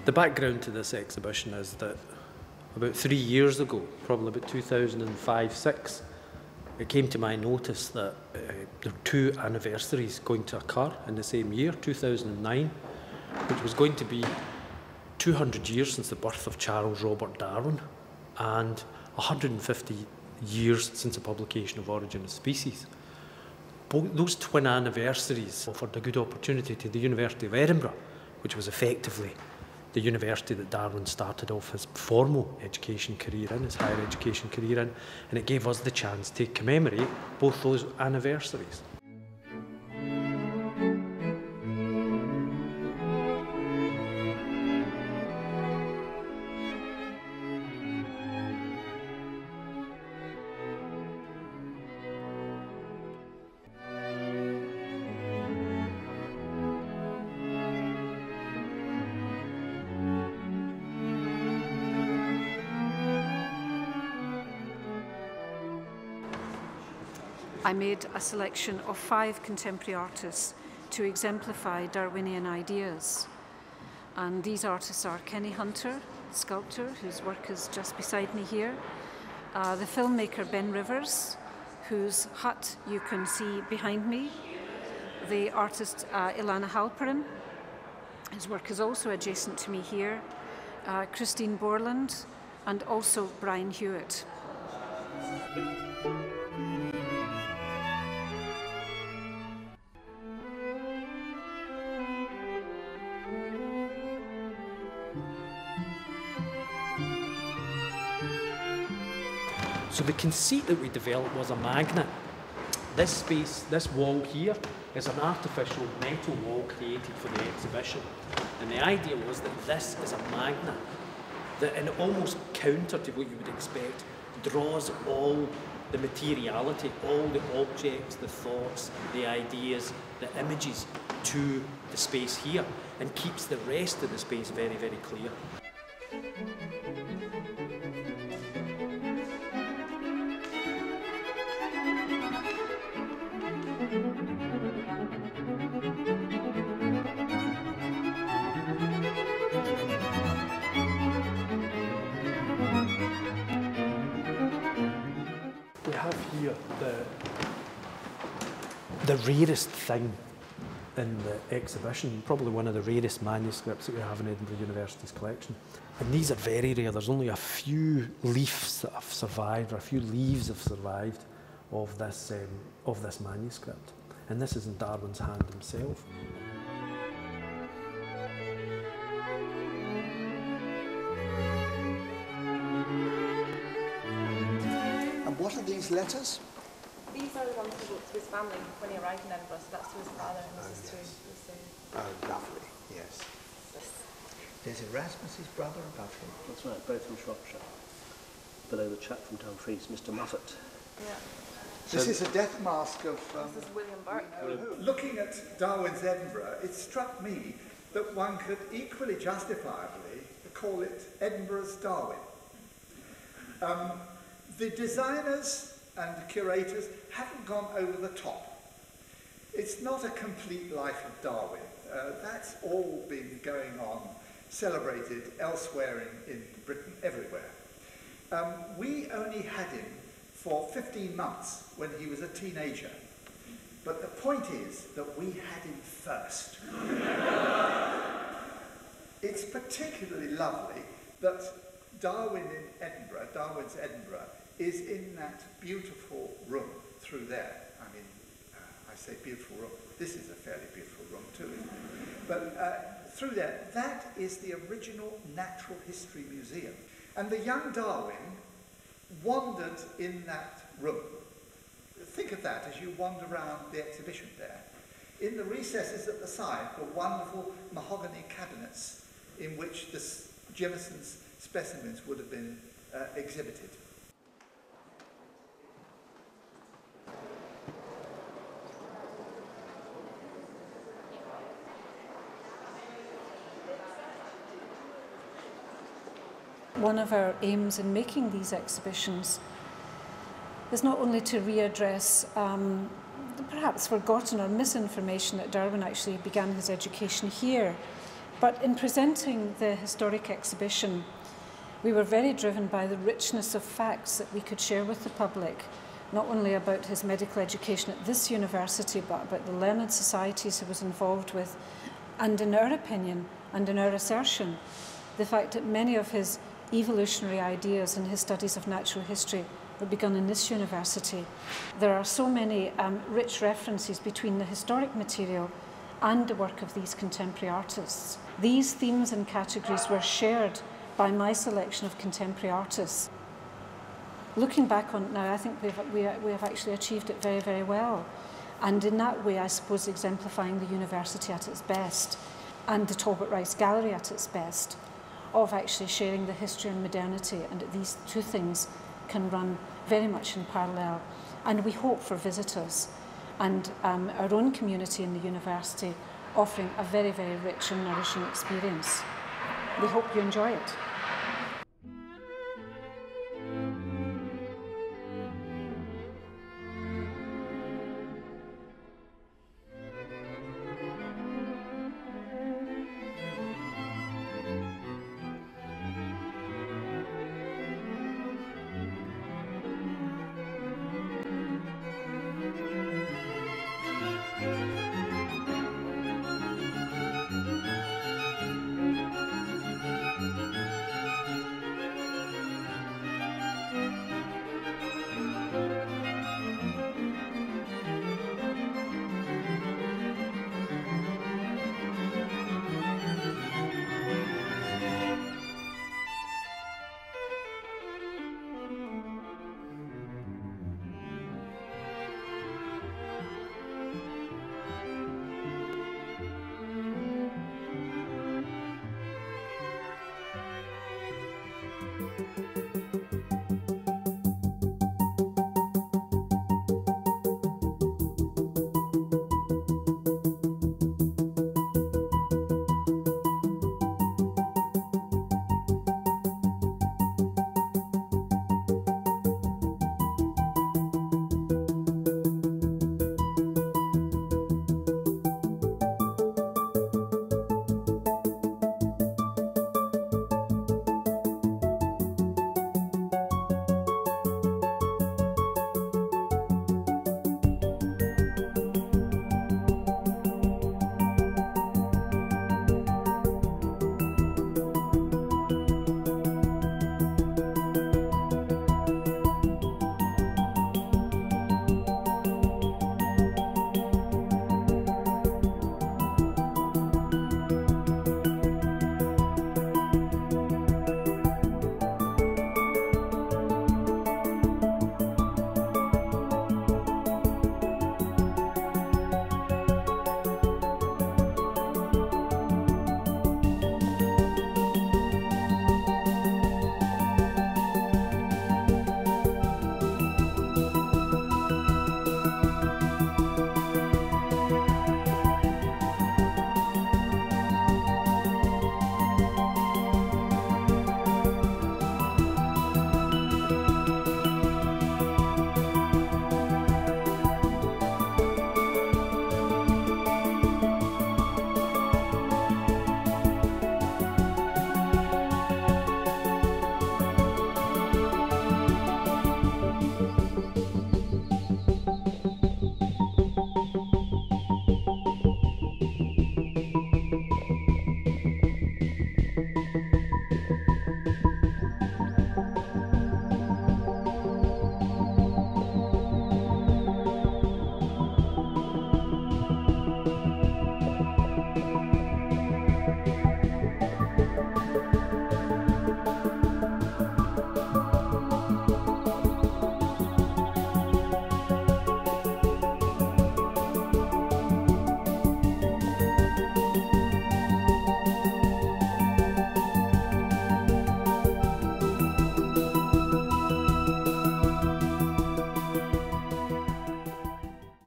The background to this exhibition is that about 3 years ago, probably about 2005-06, it came to my notice that there were 2 anniversaries going to occur in the same year, 2009, which was going to be 200 years since the birth of Charles Robert Darwin and 150 years since the publication of Origin of Species. Those twin anniversaries offered a good opportunity to the University of Edinburgh, which was effectively the university that Darwin started off his formal education career in, his higher education career in, and it gave us the chance to commemorate both those anniversaries. I made a selection of 5 contemporary artists to exemplify Darwinian ideas. And these artists are Kenny Hunter, sculptor, whose work is just beside me here, the filmmaker Ben Rivers, whose hut you can see behind me, the artist Ilana Halperin, his work is also adjacent to me here, Christine Borland, and also Brian Hewitt. So the conceit that we developed was a magnet. This space, this wall here, is an artificial metal wall created for the exhibition. And the idea was that this is a magnet that, in almost counter to what you would expect, draws all the materiality, all the objects, the thoughts, the ideas, the images to the space here, and keeps the rest of the space very, very clear. We have here the rarest thing in the exhibition, probably one of the rarest manuscripts that we have in Edinburgh University's collection. And these are very rare. There's only a few leaves that have survived, or a few leaves have survived of this manuscript. And this is in Darwin's hand himself. And what are these letters? These are the ones he wrote to his family when he arrived in Edinburgh, so that's to his father and this is to his... Oh, lovely, yes. There's Erasmus's brother above him. That's right, both from Shropshire. Below the chap from Dumfries, Mr. Moffat. Yeah. This is a death mask of... This is William Burke. Looking at Darwin's Edinburgh, it struck me that one could equally justifiably call it Edinburgh's Darwin. The designers and curators haven't gone over the top. It's not a complete life of Darwin. That's all been going on, celebrated elsewhere in Britain, everywhere. We only had him for 15 months when he was a teenager. But the point is that we had him first. It's particularly lovely that Darwin's Edinburgh, is in that beautiful room through there. I mean, I say beautiful room. This is a fairly beautiful room too, isn't it? But through there, that is the original Natural History Museum. And the young Darwin wandered in that room. Think of that as you wander around the exhibition there. In the recesses at the side were wonderful mahogany cabinets in which the Jimmerson's specimens would have been exhibited. One of our aims in making these exhibitions is not only to readdress perhaps forgotten or misinformation that Darwin actually began his education here But in presenting the historic exhibition, we were very driven by the richness of facts that we could share with the public, not only about his medical education at this university, but about the learned societies he was involved with, and in our opinion, and in our assertion, the fact that many of his evolutionary ideas in his studies of natural history were begun in this university. There are so many rich references between the historic material and the work of these contemporary artists. These themes and categories were shared by my selection of contemporary artists. Looking back on it now, I think we have actually achieved it very, very well. And in that way, I suppose, exemplifying the university at its best and the Talbot Rice Gallery at its best, of actually sharing the history and modernity, and that these two things can run very much in parallel. And we hope for visitors and our own community in the university offering a very, very rich and nourishing experience. We hope you enjoy it.